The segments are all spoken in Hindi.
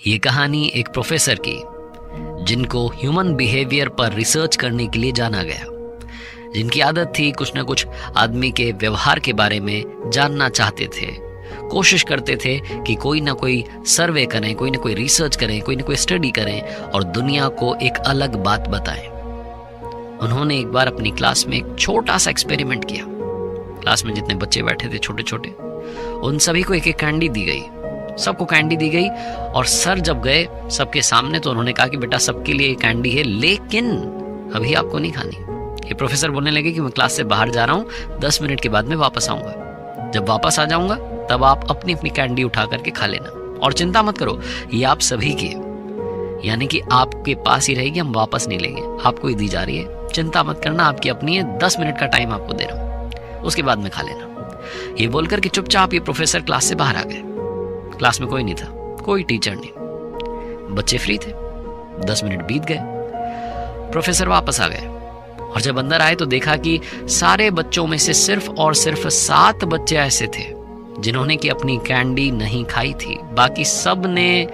ये कहानी एक प्रोफेसर की, जिनको ह्यूमन बिहेवियर पर रिसर्च करने के लिए जाना गया, जिनकी आदत थी कुछ न कुछ आदमी के व्यवहार के बारे में जानना चाहते थे, कोशिश करते थे कि कोई ना कोई सर्वे करें, कोई ना कोई रिसर्च करें, कोई ना कोई स्टडी करें और दुनिया को एक अलग बात बताएं। उन्होंने एक बार अपनी क्लास में एक छोटा सा एक्सपेरिमेंट किया। क्लास में जितने बच्चे बैठे थे छोटे छोटे, उन सभी को एक एक कैंडी दी गई, सबको कैंडी दी गई। और सर जब गए सबके सामने तो उन्होंने कहा कि बेटा सबके लिए कैंडी है, लेकिन अभी आपको नहीं खानी। ये प्रोफेसर बोलने लगे कि मैं क्लास से बाहर जा रहा हूँ, 10 मिनट के बाद में वापस आऊंगा। जब वापस आ जाऊंगा तब आप अपनी अपनी कैंडी उठा करके खा लेना, और चिंता मत करो, ये आप सभी की है, यानी कि आपके पास ही रहेगी, हम वापस नहीं लेंगे, आपको ही दी जा रही है, चिंता मत करना, आपकी अपनी है, 10 मिनट का टाइम आपको दे रहा हूँ, उसके बाद में खा लेना। ये बोलकर के चुपचाप ये प्रोफेसर क्लास से बाहर आ गए। क्लास में कोई नहीं था, कोई टीचर नहीं, बच्चे फ्री थे। 10 मिनट बीत गए, प्रोफेसर वापस आ गए और जब अंदर आए तो देखा कि सारे बच्चों में से सिर्फ और सिर्फ 7 बच्चे ऐसे थे जिन्होंने कि अपनी कैंडी नहीं खाई थी। बाकी सब ने,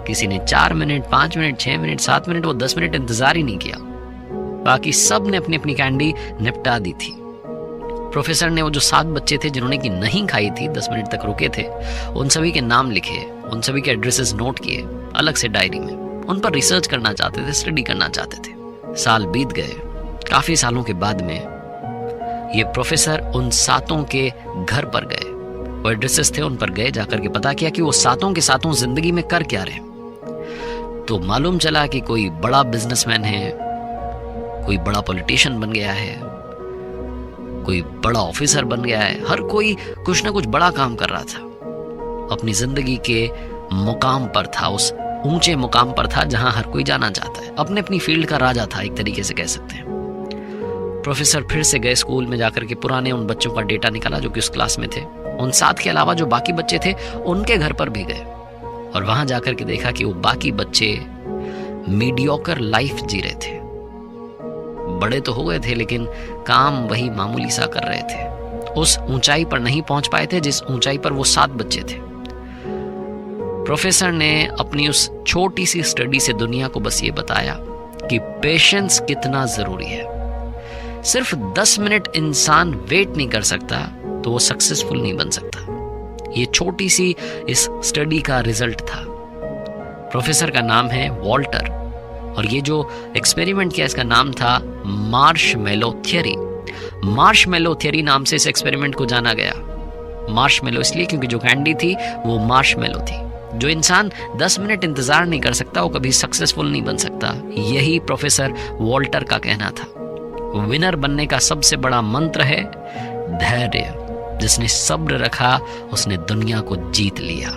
किसी ने 4 मिनट, 5 मिनट, 6 मिनट, 7 मिनट, वो 10 मिनट इंतजार ही नहीं किया। बाकी सब ने अपनी अपनी कैंडी निपटा दी थी। प्रोफेसर ने वो जो 7 बच्चे थे जिन्होंने कि नहीं खाई थी, 10 मिनट तक रुके थे, उन सभी के नाम लिखे, उन सभी के एड्रेसेस नोट किए अलग से डायरी में। उन पर रिसर्च करना चाहते थे, स्टडी करना चाहते थे। साल बीत गए, काफी सालों के बाद में ये प्रोफेसर उन 7 के घर पर गए। वो एड्रेसेस थे, उन पर गए, जाकर के पता किया कि वो 7 के 7 जिंदगी में कर क्या रहे। तो मालूम चला कि कोई बड़ा बिजनेसमैन है, कोई बड़ा पॉलिटिशियन बन गया है, कोई बड़ा ऑफिसर बन गया है। हर कोई कुछ ना कुछ बड़ा काम कर रहा था, अपनी जिंदगी के मुकाम पर था, उस ऊंचे मुकाम पर था जहां हर कोई जाना चाहता है, अपने अपनी फील्ड का राजा था, एक तरीके से कह सकते हैं। प्रोफेसर फिर से गए स्कूल में, जाकर के पुराने उन बच्चों का डेटा निकाला जो कि उस क्लास में थे। उन 7 के अलावा जो बाकी बच्चे थे उनके घर पर भी गए और वहां जाकर के देखा कि वो बाकी बच्चे मीडियोकर लाइफ जी रहे थे। बड़े तो हो गए थे लेकिन काम वही मामूली सा कर रहे थे, उस ऊंचाई पर नहीं पहुंच पाए थे जिस ऊंचाई पर वो 7 बच्चे थे। प्रोफेसर ने अपनी उस छोटी सी स्टडी से दुनिया को बस ये बताया कि पेशेंस कितना जरूरी है। सिर्फ 10 मिनट इंसान वेट नहीं कर सकता तो वो सक्सेसफुल नहीं बन सकता। ये छोटी सी इस स्टडी का रिजल्ट था। प्रोफेसर का नाम है वॉल्टर और ये जो एक्सपेरिमेंट किया इसका नाम था मार्शमेलो थ्योरी। मार्शमेलो थ्योरी नाम से इस एक्सपेरिमेंट को जाना गया। मार्शमेलो इसलिए क्योंकि जो कैंडी थी वो मार्शमेलो थी। जो इंसान 10 मिनट इंतजार नहीं कर सकता वो कभी सक्सेसफुल नहीं बन सकता। यही प्रोफेसर वॉल्टर का कहना था। विनर बनने का सबसे बड़ा मंत्र है धैर्य। जिसने सब्र रखा उसने दुनिया को जीत लिया।